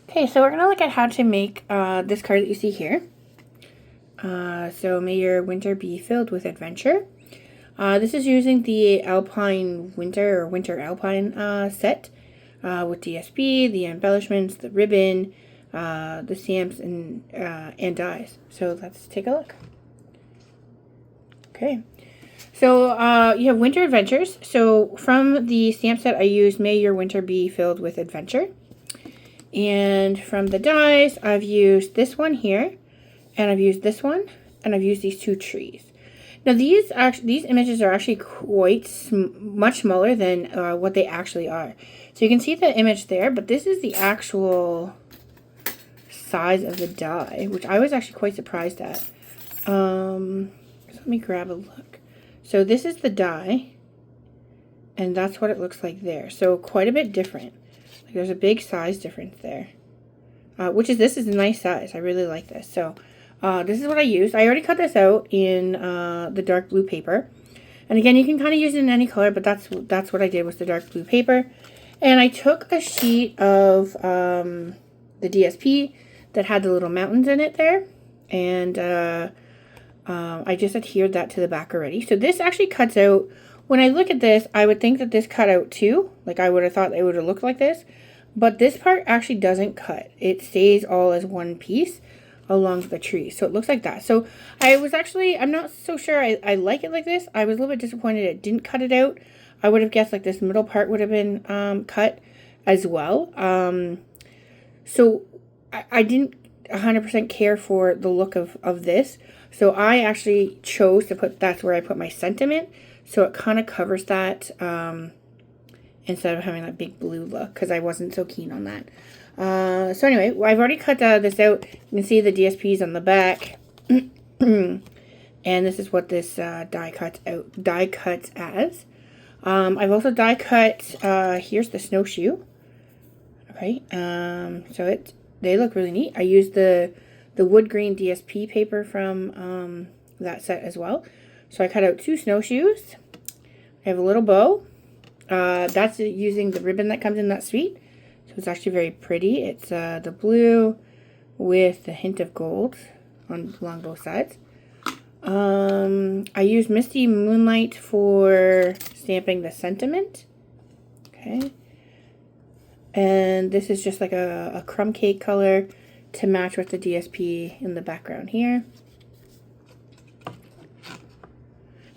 Okay, so we're going to look at how to make this card that you see here. So may your winter be filled with adventure. This is using the Alpine Winter or Winter Alpine set with DSP, the embellishments, the ribbon, the stamps, and dies. So let's take a look. Okay. So you have Winter Adventures. So from the stamp set, I used May Your Winter Be Filled with Adventure. And from the dies, I've used this one here, and I've used this one, and I've used these two trees. Now these images are actually quite much smaller than what they actually are. So you can see the image there, but this is the actual size of the die, which I was actually quite surprised at. So let me grab a look. So this is the die, and that's what it looks like there. So quite a bit different. Like there's a big size difference there. This is a nice size. I really like this. So this is what I used. I already cut this out in the dark blue paper. And again, you can kind of use it in any color, but that's what I did with the dark blue paper. And I took a sheet of the DSP that had the little mountains in it there. And I just adhered that to the back already. So this actually cuts out. When I look at this, I would think that this cut out too. Like I would have thought it would have looked like this. But this part actually doesn't cut. It stays all as one piece along the tree. So it looks like that. So I'm not so sure I like it like this. I was a little bit disappointed it didn't cut it out. I would have guessed like this middle part would have been cut as well. So I didn't 100% care for the look of this. So I actually chose to that's where I put my sentiment. So it kind of covers that instead of having that big blue look, because I wasn't so keen on that. So anyway, I've already cut this out. You can see the DSPs on the back. And this is what this die cuts as. I've also die cut, here's the snowshoe. Okay, so they look really neat. I used the wood green DSP paper from that set as well. So I cut out two snowshoes. I have a little bow. That's using the ribbon that comes in that suite. So it's actually very pretty. It's the blue with a hint of gold along both sides. I used Misty Moonlight for stamping the sentiment. Okay. And this is just like a crumb cake color to match with the DSP in the background here.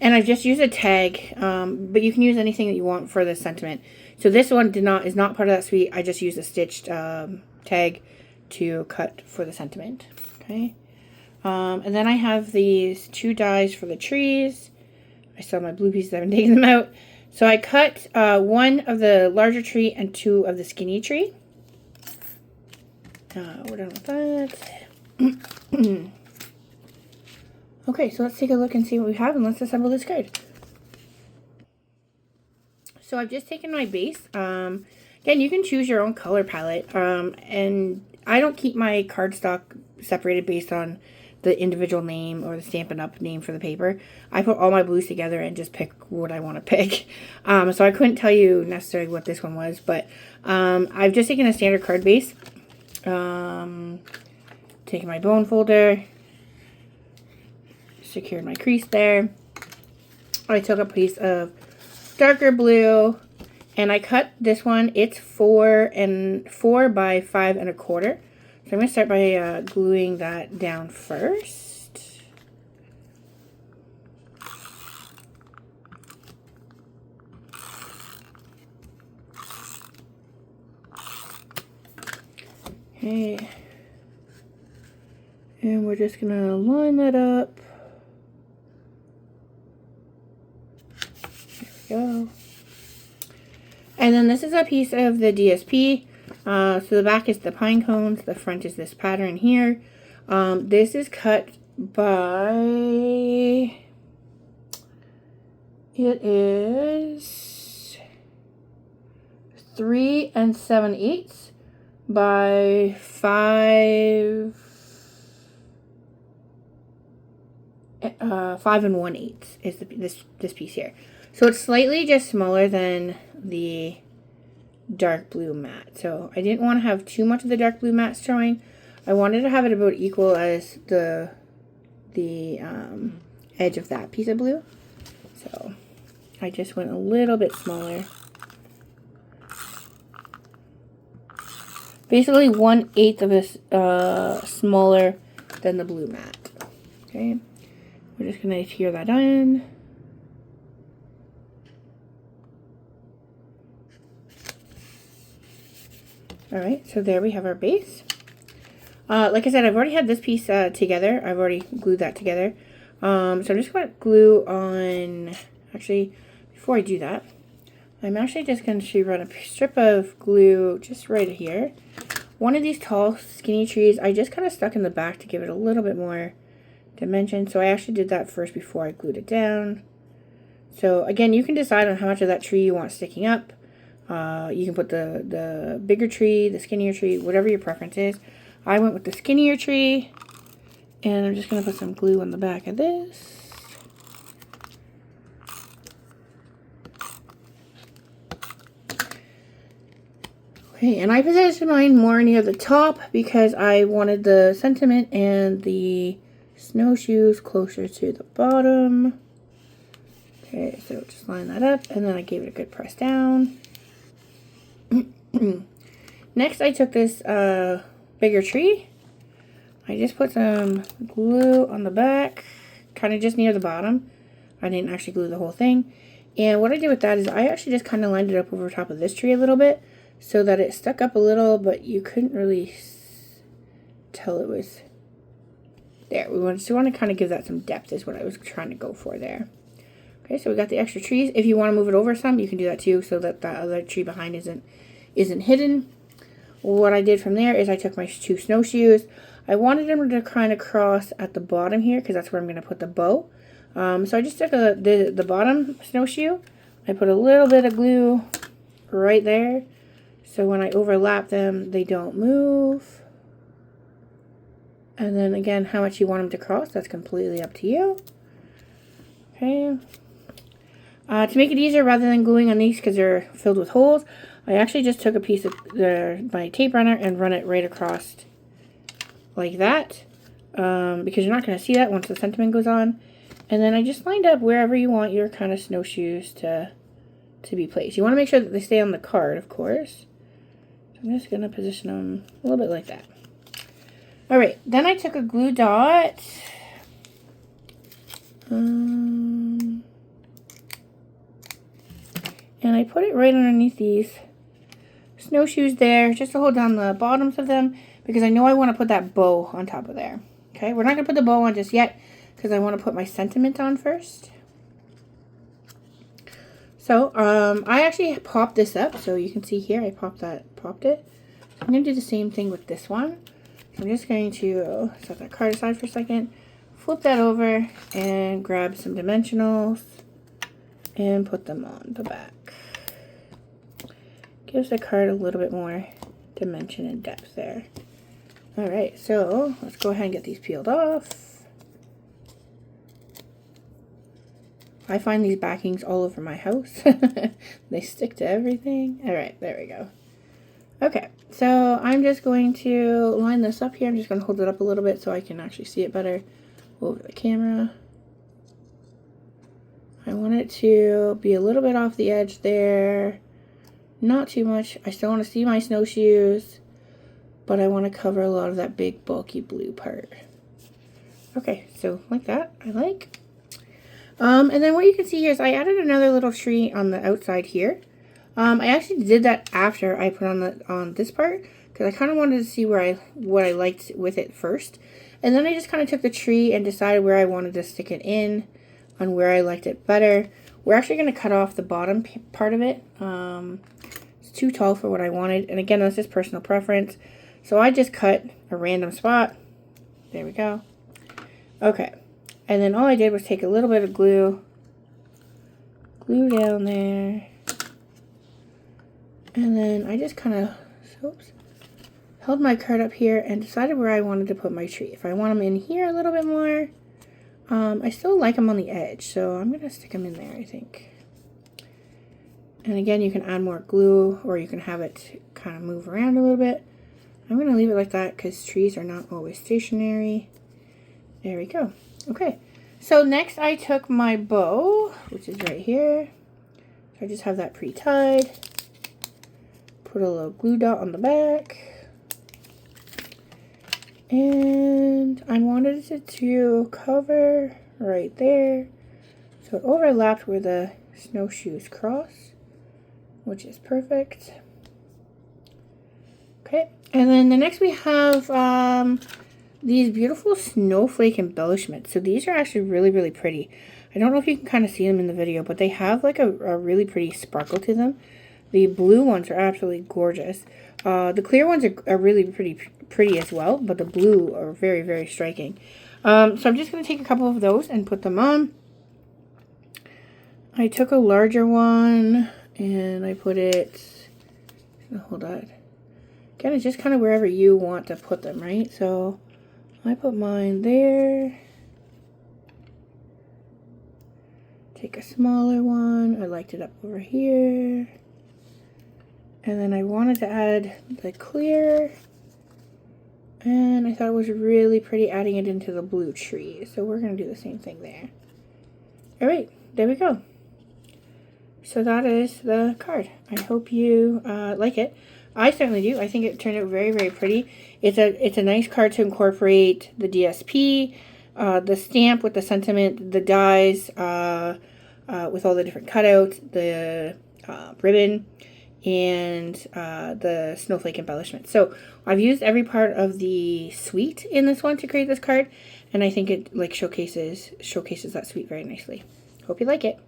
And I've just used a tag, but you can use anything that you want for the sentiment. So this one is not part of that suite. I just used a stitched tag to cut for the sentiment. Okay. And then I have these two dies for the trees. I still have my blue pieces. I haven't taken them out. So I cut one of the larger tree and two of the skinny tree. We're done with that. Okay, so let's take a look and see what we have, and let's assemble this card. So I've just taken my base. Again, you can choose your own color palette. And I don't keep my cardstock separated based on the individual name or the Stampin' Up! Name for the paper. I put all my blues together and just pick what I want to pick. So I couldn't tell you necessarily what this one was, but I've just taken a standard card base. Taken my bone folder. Secured my crease there. I took a piece of darker blue and I cut this one. It's 4 by 5 1/4. So I'm going to start by gluing that down first. Okay. And we're just going to line that up. Go. And then this is a piece of the DSP. So the back is the pine cones. The front is this pattern here. This is cut by... It is 3 7/8 by 5 1/8 is this piece here. So it's slightly just smaller than the dark blue matte. So I didn't want to have too much of the dark blue matte showing. I wanted to have it about equal as the edge of that piece of blue. So I just went a little bit smaller. Basically 1/8 of this smaller than the blue matte. Okay, we're just gonna adhere that in. Alright, so there we have our base. Like I said, I've already had this piece together. I've already glued that together. So I'm just going to glue on, actually, before I do that, I'm actually just going to run a strip of glue just right here. One of these tall, skinny trees, I just kind of stuck in the back to give it a little bit more dimension. So I actually did that first before I glued it down. So again, you can decide on how much of that tree you want sticking up. You can put the bigger tree, the skinnier tree, whatever your preference is. I went with the skinnier tree, and I'm just going to put some glue on the back of this. Okay, and I positioned mine more near the top because I wanted the sentiment and the snowshoes closer to the bottom. Okay, so just line that up, and then I gave it a good press down. Next, I took this bigger tree. I just put some glue on the back, kind of just near the bottom. I didn't actually glue the whole thing. And what I did with that is I actually just kind of lined it up over top of this tree a little bit so that it stuck up a little, but you couldn't really tell it was there. We want to kind of give that some depth is what I was trying to go for there. Okay, so we got the extra trees. If you want to move it over some, you can do that too so that that other tree behind isn't hidden. What I did from there is I took my 2 snowshoes. I wanted them to kind of cross at the bottom here because that's where I'm going to put the bow. So I just took the bottom snowshoe. I put a little bit of glue right there. So when I overlap them, they don't move. And then again, how much you want them to cross, that's completely up to you. Okay. To make it easier, rather than gluing on these because they're filled with holes, I actually just took a piece of my tape runner and run it right across like that. Because you're not going to see that once the sentiment goes on. And then I just lined up wherever you want your kind of snowshoes to be placed. You want to make sure that they stay on the card, of course. So I'm just going to position them a little bit like that. Alright, then I took a glue dot. And I put it right underneath these snowshoes there, just to hold down the bottoms of them, because I know I want to put that bow on top of there. Okay, we're not going to put the bow on just yet, because I want to put my sentiment on first. So, I actually popped this up, so you can see here, I popped it. So I'm going to do the same thing with this one. So I'm just going to set that card aside for a second, flip that over, and grab some dimensionals, and put them on the back. Gives the card a little bit more dimension and depth there. Alright, so let's go ahead and get these peeled off. I find these backings all over my house. They stick to everything. Alright, there we go. Okay, so I'm just going to line this up here. I'm just going to hold it up a little bit so I can actually see it better over the camera. I want it to be a little bit off the edge there. Not too much. I still want to see my snowshoes, but I want to cover a lot of that big bulky blue part. Okay, so like that, I like. And then what you can see here is I added another little tree on the outside here. I actually did that after I put on this part because I kind of wanted to see what I liked with it first. And then I just kind of took the tree and decided where I wanted to stick it in, on where I liked it better. We're actually going to cut off the bottom part of it. It's too tall for what I wanted. And again, that's just personal preference. So I just cut a random spot. There we go. Okay. And then all I did was take a little bit of glue down there. And then I just kind of held my card up here and decided where I wanted to put my tree. If I want them in here a little bit more, I still like them on the edge, so I'm going to stick them in there, I think. And again, you can add more glue, or you can have it kind of move around a little bit. I'm going to leave it like that because trees are not always stationary. There we go. Okay, so next I took my bow, which is right here. So I just have that pre-tied. Put a little glue dot on the back. And I wanted it to cover right there. So it overlapped where the snowshoes cross, which is perfect. Okay, and then the next we have these beautiful snowflake embellishments. So these are actually really, really pretty. I don't know if you can kind of see them in the video, but they have like a really pretty sparkle to them. The blue ones are absolutely gorgeous. The clear ones are really pretty as well, but the blue are very, very striking. So I'm just going to take a couple of those and put them on. I took a larger one and I put it, hold on. Again, it's just kind of wherever you want to put them, right? So I put mine there. Take a smaller one. I liked it up over here. And then I wanted to add the clear. And I thought it was really pretty adding it into the blue tree. So we're going to do the same thing there. All right, there we go. So that is the card. I hope you like it. I certainly do. I think it turned out very, very pretty. It's a nice card to incorporate the DSP, the stamp with the sentiment, the dies with all the different cutouts, the ribbon, and the snowflake embellishment. So I've used every part of the suite in this one to create this card, and I think it like showcases that suite very nicely. Hope you like it.